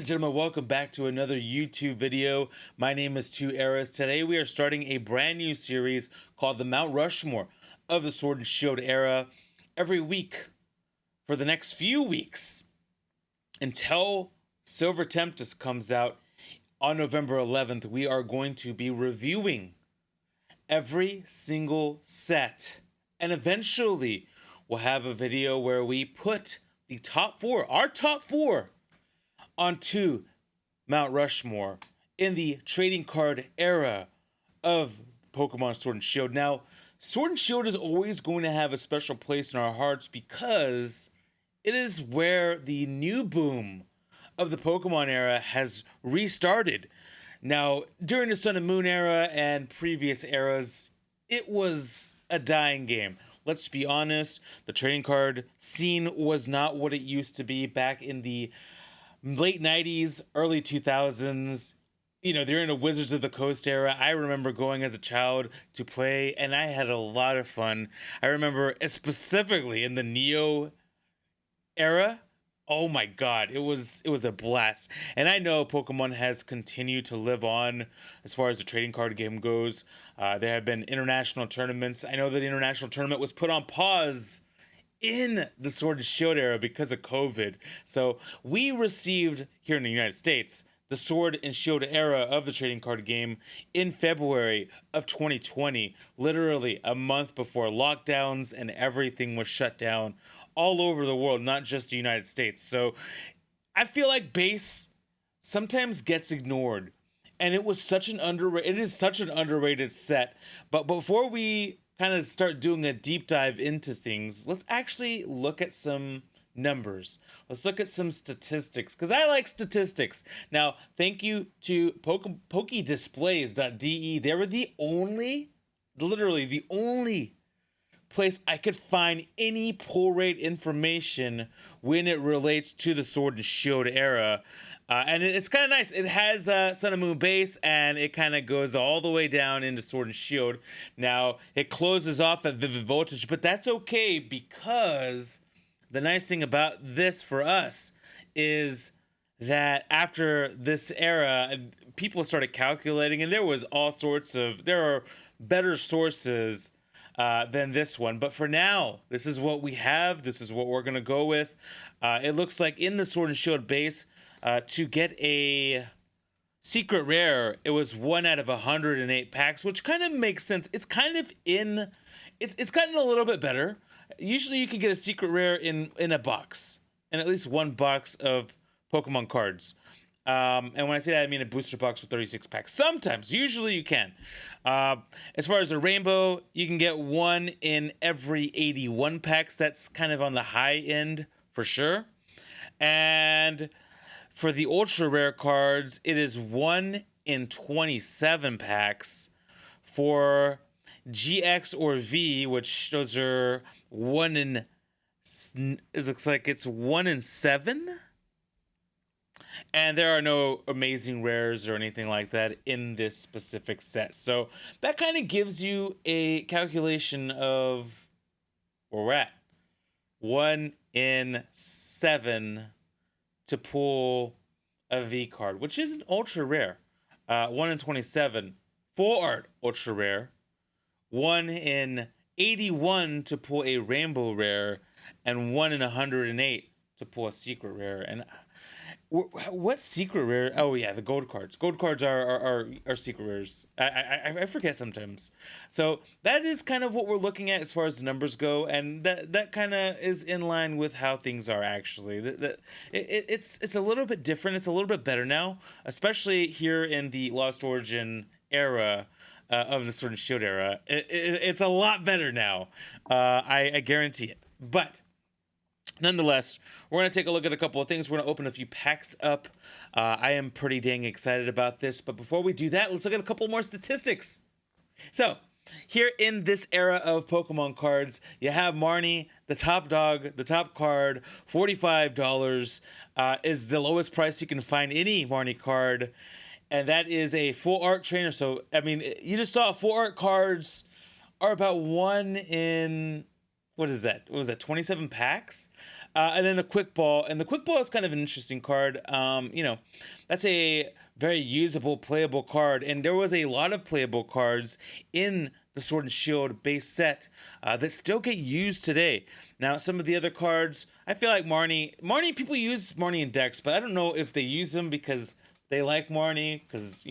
and gentlemen, welcome back to another YouTube video. My name is Two Eras. Today we are starting a brand new series called the Mount Rushmore of the Sword and Shield era. Every week for the next few weeks until Silver Tempest comes out on November 11th, we are going to be reviewing every single set. And eventually we'll have a video where we put the top four, our top four, onto Mount Rushmore in the trading card era of Pokemon Sword and Shield. Now, Sword and Shield is always going to have a special place in our hearts because it is where the new boom of the Pokemon era has restarted. Now, during the Sun and Moon era and previous eras, it was a dying game. Let's be honest, the trading card scene was not what it used to be back in the late 90s, early 2000s. They're in a Wizards of the Coast era. I remember going as a child to play, and I had a lot of fun. I remember specifically in the Neo era. Oh my god, it was a blast. And I know Pokemon has continued to live on as far as the trading card game goes. There have been international tournaments. I know that the international tournament was put on pause in the Sword and Shield era because of COVID. So we received here in the United States the Sword and Shield era of the trading card game in February of 2020, literally a month before lockdowns and everything was shut down all over the world, not just the United States. So I feel like base sometimes gets ignored, and it is such an underrated set. But before we kind of start doing a deep dive into things, let's actually look at some numbers. Let's look at some statistics, because I like statistics. Now, thank you to PokeDisplays.de. They were literally the only place I could find any pull rate information when it relates to the Sword and Shield era. And it's kind of nice. It has Sun and Moon base, and it kind of goes all the way down into Sword and Shield. Now, it closes off at Vivid Voltage, but that's okay, because the nice thing about this for us is that after this era, people started calculating, and there are better sources than this one. But for now, this is what we have. This is what we're going to go with. It looks like in the Sword and Shield base, to get a secret rare, it was 1 out of 108 packs, which kind of makes sense. It's gotten a little bit better. Usually you could get a secret rare in a box, in at least one box of Pokemon cards. And when I say that, I mean a booster box with 36 packs. Sometimes, usually you can. As far as a rainbow, you can get 1 in every 81 packs. That's kind of on the high end for sure. And for the ultra rare cards, it is 1 in 27 packs. For GX or V, which those are 1 in, it looks like it's 1 in 7. And there are no amazing rares or anything like that in this specific set. So that kind of gives you a calculation of where we're at. 1 in 7 to pull a V card, which isn't ultra rare. 1 in 27, full art ultra rare. 1 in 81 to pull a rainbow rare, and 1 in 108 to pull a secret rare. And what secret rare? Oh yeah, the gold cards. Gold cards are secret rares. I forget sometimes. So that is kind of what we're looking at as far as the numbers go, and that kind of is in line with how things are actually. It's a little bit different. It's a little bit better now, especially here in the Lost Origin era of the Sword and Shield era. It's a lot better now. I guarantee it. But nonetheless, we're going to take a look at a couple of things. We're going to open a few packs up. I am pretty dang excited about this. But before we do that, let's look at a couple more statistics. So, here in this era of Pokemon cards, you have Marnie, the top dog, the top card, $45 is the lowest price you can find any Marnie card. And that is a full art trainer. So, I mean, you just saw full art cards are about 1 in, what is that? What was that, 27 packs? And then the quick ball, and the quick ball is kind of an interesting card. That's a very usable, playable card, and there was a lot of playable cards in the Sword and Shield base set that still get used today. Now, some of the other cards, I feel like Marnie, people use Marnie in decks, but I don't know if they use them because they like Marnie, because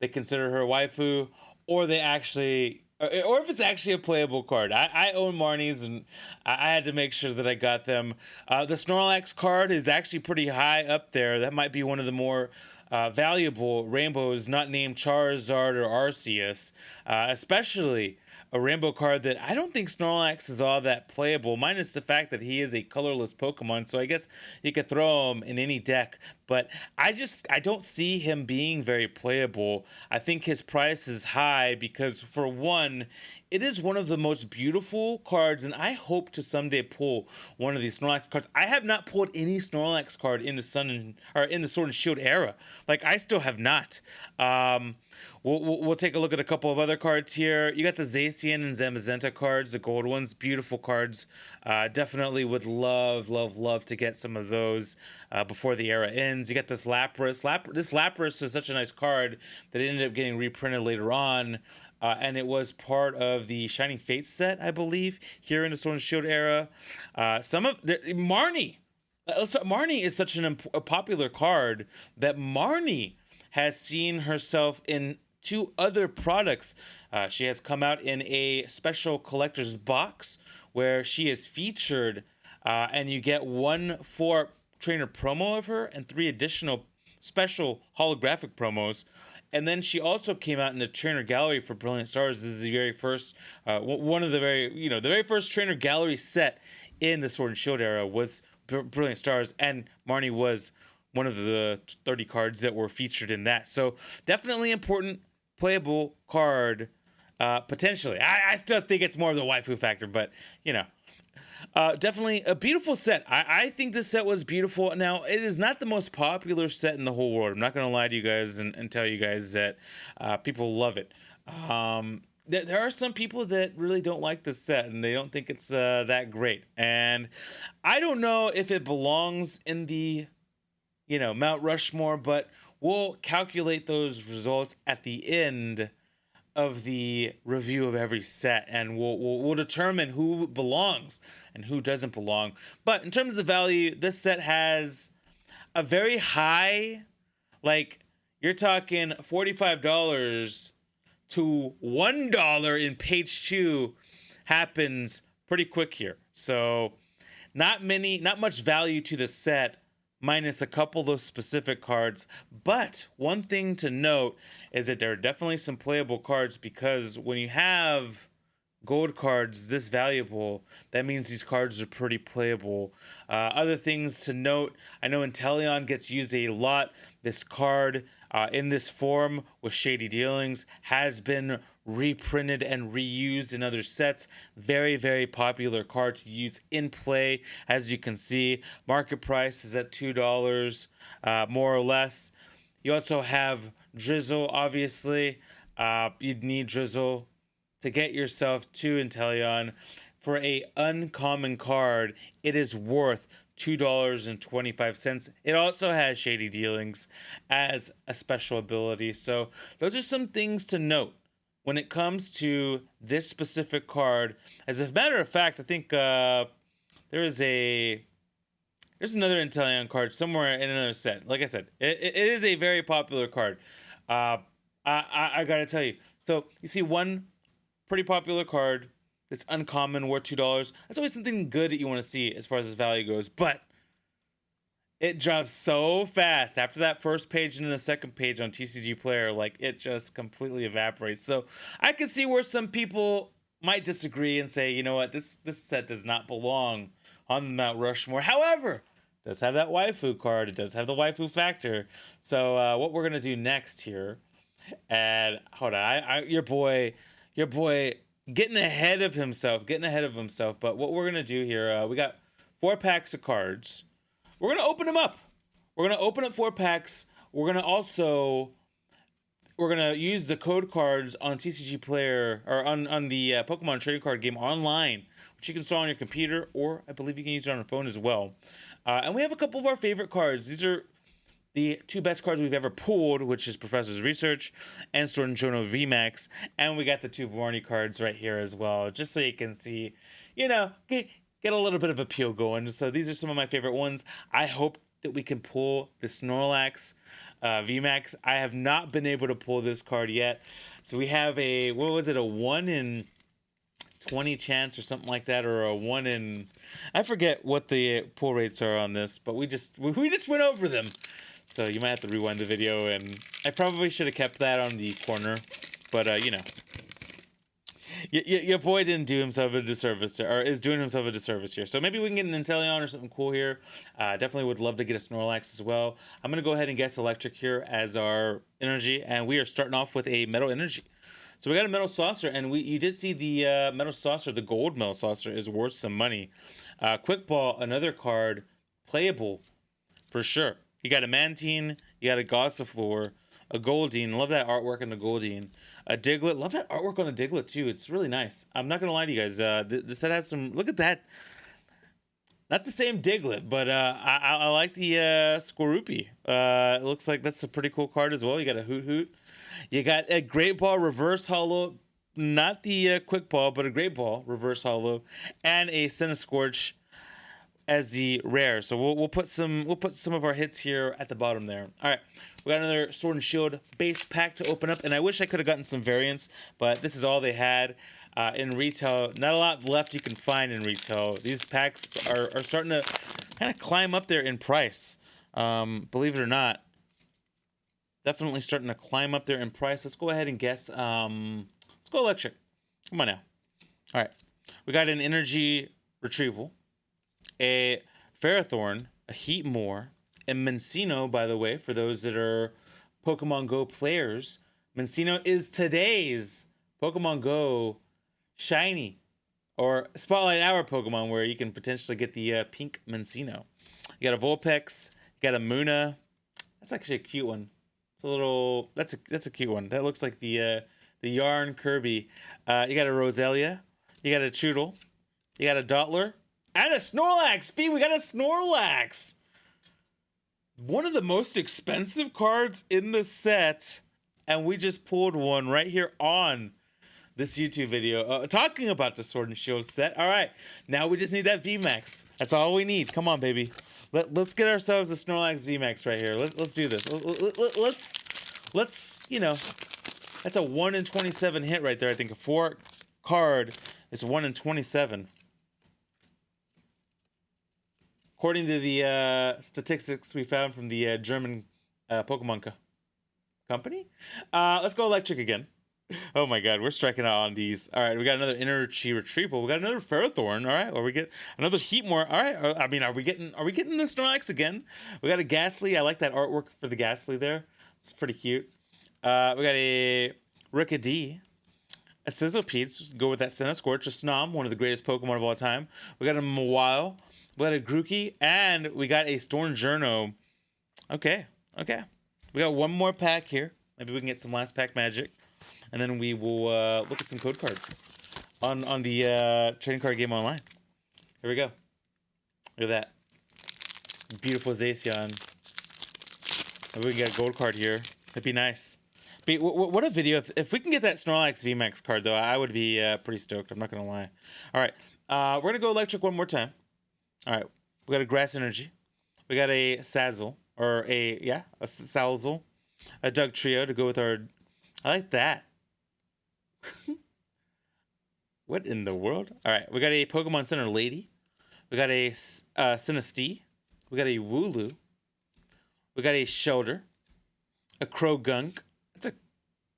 they consider her a waifu, or they actually, or if it's actually a playable card. I own Marnies, and I had to make sure that I got them. The Snorlax card is actually pretty high up there. That might be one of the more valuable rainbows not named Charizard or Arceus, especially a rainbow card that I don't think Snorlax is all that playable, minus the fact that he is a colorless Pokemon, so I guess you could throw him in any deck. But I don't see him being very playable. I think his price is high because, for one, it is one of the most beautiful cards, and I hope to someday pull one of these Snorlax cards. I have not pulled any Snorlax card in the Sword and Shield era. Like, I still have not. We'll take a look at a couple of other cards here. You got the Zacian and Zamazenta cards, the gold ones, beautiful cards. Definitely would love to get some of those before the era ends. You got this Lapras. This Lapras is such a nice card that it ended up getting reprinted later on. And it was part of the Shining Fates set, I believe, here in the Sword and Shield era. Marnie. Marnie is such a popular card that Marnie has seen herself in two other products. She has come out in a special collector's box where she is featured, and you get 1 4 trainer promo of her and 3 additional special holographic promos. And then she also came out in the trainer gallery for Brilliant Stars. This is the very first, one of the the very first trainer gallery set in the Sword and Shield era was Brilliant Stars, and Marnie was one of the 30 cards that were featured in that. So definitely important, playable card, potentially. I still think it's more of the waifu factor, but definitely a beautiful set. I think this set was beautiful. Now, it is not the most popular set in the whole world. I'm not going to lie to you guys and tell you guys that people love it. There are some people that really don't like this set, and they don't think it's that great. And I don't know if it belongs in the Mount Rushmore, but we'll calculate those results at the end of the review of every set, and we'll determine who belongs and who doesn't belong. But in terms of value, this set has a very high, like, you're talking $45 to $1 in page 2 happens pretty quick here. So not much value to the set, minus a couple of those specific cards. But one thing to note is that there are definitely some playable cards, because when you have gold cards this valuable, that means these cards are pretty playable. Other things to note, I know Inteleon gets used a lot. This card in this form with Shady Dealings has been reprinted and reused in other sets. Very, very popular card to use in play. As you can see, market price is at $2, more or less. You also have Drizzle, obviously. You'd need Drizzle to get yourself to Inteleon. For a uncommon card, it is worth $2.25. It also has Shady Dealings as a special ability. So those are some things to note when it comes to this specific card. As a matter of fact, I think there's another Inteleon card somewhere in another set. Like I said, it is a very popular card. I gotta tell you. So you see one pretty popular card that's uncommon, worth $2. That's always something good that you want to see as far as its value goes. But it drops so fast after that first page and then the second page on TCG Player. Like, it just completely evaporates. So I can see where some people might disagree and say, you know what, this set does not belong on the Mount Rushmore. However, it does have that waifu card. It does have the waifu factor. So what we're gonna do next here, and hold on, your boy getting ahead of himself. But what we're gonna do here, we got 4 packs of cards. We're gonna open them up. We're gonna open up 4 packs. We're gonna also we're gonna use the code cards on TCG Player or on the Pokemon trading card game online, which you can install on your computer, or I believe you can use it on a phone as well. And we have a couple of our favorite cards. These are the two best cards we've ever pulled, which is Professor's Research and Sword and Shono VMAX. And we got the two Varney cards right here as well, just so you can see, get a little bit of appeal going. So these are some of my favorite ones. I hope that we can pull the Snorlax VMAX. I have not been able to pull this card yet. So we have a 1 in 20 chance or something like that, or a 1 in, I forget what the pull rates are on this, but we just went over them. So you might have to rewind the video, and I probably should have kept that on the corner, but your boy didn't do himself a disservice, or is doing himself a disservice here. So maybe we can get an Inteleon or something cool here. Definitely would love to get a Snorlax as well. I'm gonna go ahead and guess Electric here as our energy, and we are starting off with a Metal Energy. So we got a Metal Saucer, and you did see the Metal Saucer, the gold Metal Saucer is worth some money. Quick Ball, another card, playable for sure. You got a Mantine, you got a Gossifleur, a Goldeen. Love that artwork on the Goldeen. A Diglett. Love that artwork on a Diglett too. It's really nice. I'm not gonna lie to you guys. This set has some. Look at that. Not the same Diglett, but I like the Skorupi. It looks like that's a pretty cool card as well. You got a Hoot Hoot. You got a Great Ball Reverse Hollow. Not the Quick Ball, but a Great Ball Reverse Hollow, and a Cinescorch as the rare. So we'll put some of our hits here at the bottom there. All right, we got another Sword and Shield base pack to open up, and I wish I could have gotten some variants, but this is all they had in retail. Not a lot left you can find in retail. These packs are starting to kind of climb up there in price. Believe it or not, definitely starting to climb up there in price. Let's go ahead and guess. Let's go Electric. Come on now. All right, we got an Energy Retrieval, a Ferrothorn, a Heatmore, and Mencino, by the way, for those that are Pokemon Go players. Mencino is today's Pokemon Go shiny, or Spotlight Hour Pokemon, where you can potentially get the pink Mencino. You got a Vulpix, you got a Muna. That's actually a cute one. It's a little, that's a cute one. That looks like the Yarn Kirby. You got a Roselia, you got a Choodle, you got a Dottler, and a Snorlax! Speed, we got a Snorlax! One of the most expensive cards in the set, and we just pulled one right here on this YouTube video talking about the Sword and Shield set. All right, now we just need that VMAX. That's all we need. Come on, baby. Let's get ourselves a Snorlax VMAX right here. Let's do this. Let's that's a 1 in 27 hit right there. I think a 4 card is 1 in 27. According to the statistics we found from the German Pokemon company. Let's go Electric again. Oh my god, we're striking out on these. All right, we got another Energy Retrieval. We got another Ferrothorn. All right, or we get another Heatmore. All right, I mean, are we getting the Snorlax again? We got a Ghastly. I like that artwork for the Ghastly there. It's pretty cute. We got a Rickety, a Sizzlepedes. Go with that Cinescorch. A Snom, one of the greatest Pokemon of all time. We got a Mawile. We got a Grookey, and we got a Stormjourno. Okay. We got one more pack here. Maybe we can get some last pack magic, and then we will look at some code cards on the trading card game online. Here we go. Look at that. Beautiful Zacian. Maybe we can get a gold card here. That'd be nice. But what a video. If we can get that Snorlax VMAX card, though, I would be pretty stoked. I'm not going to lie. All right. We're going to go Electric one more time. All right, we got a Grass Energy, we got a Sazzle, or a Salzle, a Doug Trio to go with our. I like that. What in the world? All right, we got a Pokemon Center Lady, we got a Sinistee, we got a Wooloo, we got a Shelter, a Krogunk. That's a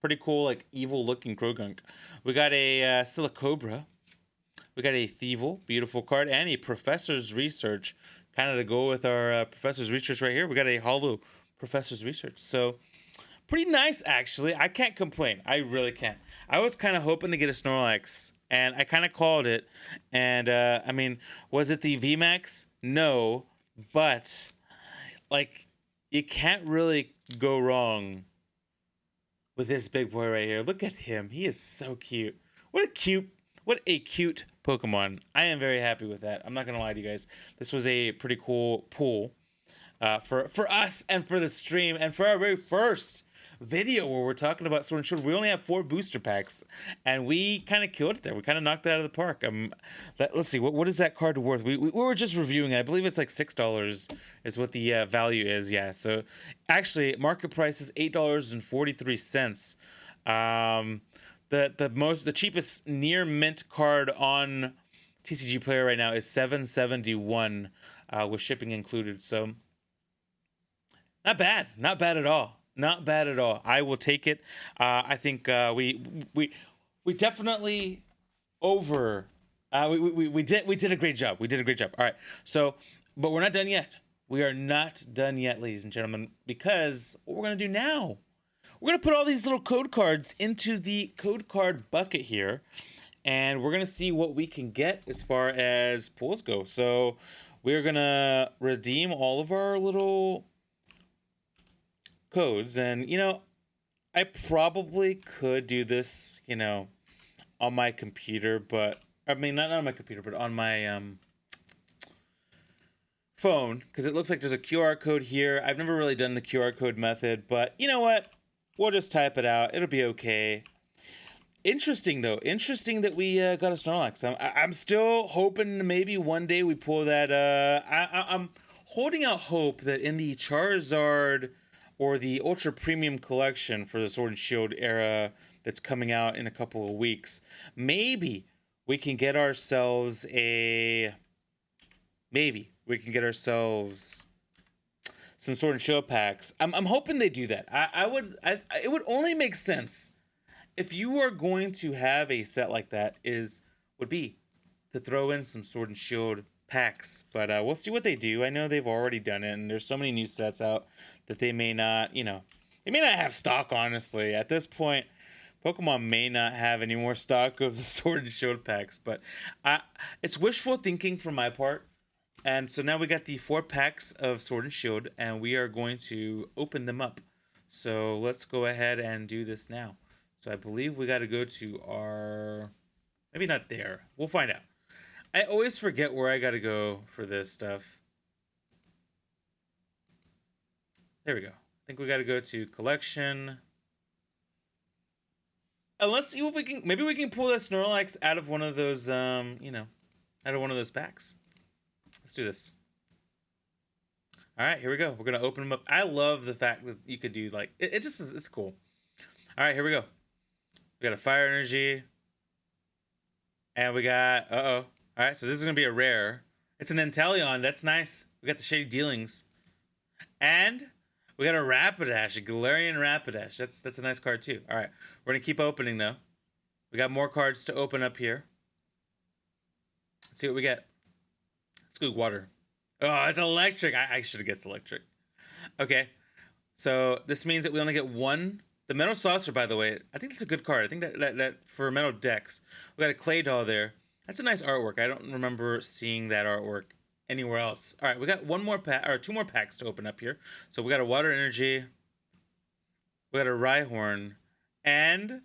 pretty cool, like evil looking Krogunk. We got a Silicobra. We got a Thievul, beautiful card, and a Professor's Research, kind of to go with our Professor's Research right here. We got a Hollow Professor's Research. So, pretty nice, actually. I can't complain. I really can't. I was kind of hoping to get a Snorlax, and I kind of called it. And, I mean, was it the VMAX? No. But, like, you can't really go wrong with this big boy right here. Look at him. He is so cute. What a cute Pokemon. I am very happy with that. I'm not gonna lie to you guys. This was a pretty cool pull for us and for the stream and for our very first video where we're talking about Sword and Shield. We only have 4 booster packs, and we kind of killed it there. We kind of knocked it out of the park. Let's see, what is that card worth? We were just reviewing it. I believe it's like $6 is what the value is. Yeah. So actually, market price is $8.43. The cheapest near mint card on TCG Player right now is $7.71 with shipping included. So not bad, not bad at all. Not bad at all. I will take it. I think we definitely over. We did a great job. We did a great job. All right. So, but we're not done yet. We are not done yet, ladies and gentlemen, because what we're gonna do now, we're gonna put all these little code cards into the code card bucket here, and we're gonna see what we can get as far as pulls go. So we're gonna redeem all of our little codes, and I probably could do this on my computer, but I mean not on my computer but on my phone, because it looks like there's a QR code here. I've never really done the QR code method, but you know what, we'll just type it out. It'll be okay. Interesting though, interesting that we got a Snorlax. I'm still hoping maybe one day we pull that. I'm holding out hope that in the Charizard or the Ultra Premium Collection for the Sword and Shield era that's coming out in a couple of weeks, maybe we can get ourselves some Sword and Shield packs. I'm hoping they do that. It would only make sense if you are going to have a set like that would be to throw in some Sword and Shield packs, but we'll see what they do. I know they've already done it, and there's so many new sets out that they may not, they may not have stock. Honestly, at this point, Pokemon may not have any more stock of the Sword and Shield packs, but it's wishful thinking from my part. And so now we got the 4 packs of Sword and Shield, and we are going to open them up. So let's go ahead and do this now. So I believe we got to go to our, maybe not there. We'll find out. I always forget where I gotta go for this stuff. There we go. I think we gotta go to collection. And let's see if we can, maybe we can pull that Snorlax out of one of those, out of one of those packs. Let's do this. All right, here we go. We're gonna open them up. I love the fact that you could do like, it just is, it's cool. All right, here we go. We got a Fire Energy. And we got, all right, so this is going to be a rare. It's an Inteleon. That's nice. We got the Shady Dealings. And we got a Rapidash, a Galarian Rapidash. That's a nice card, too. All right, we're going to keep opening, though. We got more cards to open up here. Let's see what we get. Let's go water. Oh, it's electric. I should have guessed electric. Okay, so this means that we only get one. The Metal Saucer, by the way, I think that's a good card. I think that for Metal Decks, we got a Clay Doll there. That's a nice artwork. I don't remember seeing that artwork anywhere else. All right, we got 2 more packs to open up here. So we got a Water Energy, we got a Rhyhorn, and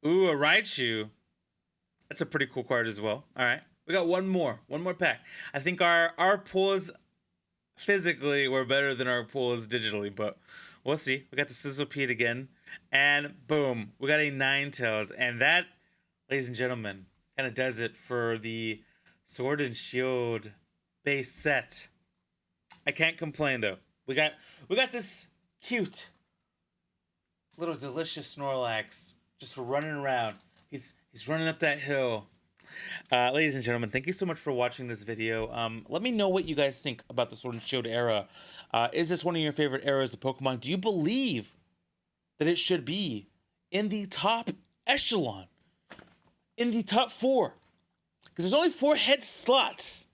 a Raichu. That's a pretty cool card as well. All right, we got one more pack. I think our pulls physically were better than our pulls digitally, but we'll see. We got the Sizzlepeed again, and boom, we got a Ninetales, and that, ladies and gentlemen, kind of does it for the Sword and Shield base set. I can't complain though. We got this cute little delicious Snorlax just running around. He's running up that hill. Ladies and gentlemen, thank you so much for watching this video. Let me know what you guys think about the Sword and Shield era. Is this one of your favorite eras of Pokemon? Do you believe that it should be in the top echelon? In the top 4, because there's only 4 head slots,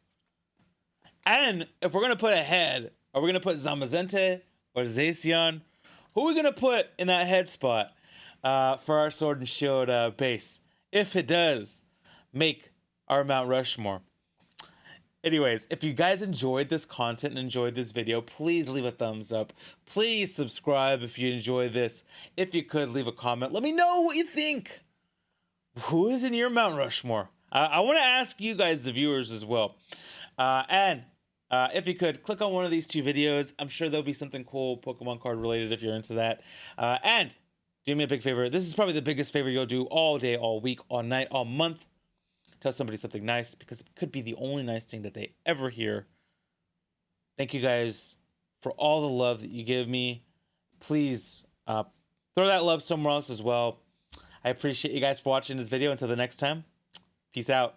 and if we're gonna put a head, are we gonna put Zamazenta or Zacian? Who are we gonna put in that head spot for our Sword and Shield base, if it does make our Mount Rushmore? Anyways, if you guys enjoyed this content and enjoyed this video, please leave a thumbs up. Please subscribe if you enjoy this. If you could, leave a comment. Let me know what you think. Who is in your Mount Rushmore? I want to ask you guys, the viewers, as well. And if you could, click on one of these two videos. I'm sure there'll be something cool Pokemon card related if you're into that. And do me a big favor. This is probably the biggest favor you'll do all day, all week, all night, all month. Tell somebody something nice, because it could be the only nice thing that they ever hear. Thank you guys for all the love that you give me. Please throw that love somewhere else as well. I appreciate you guys for watching this video. Until the next time, peace out.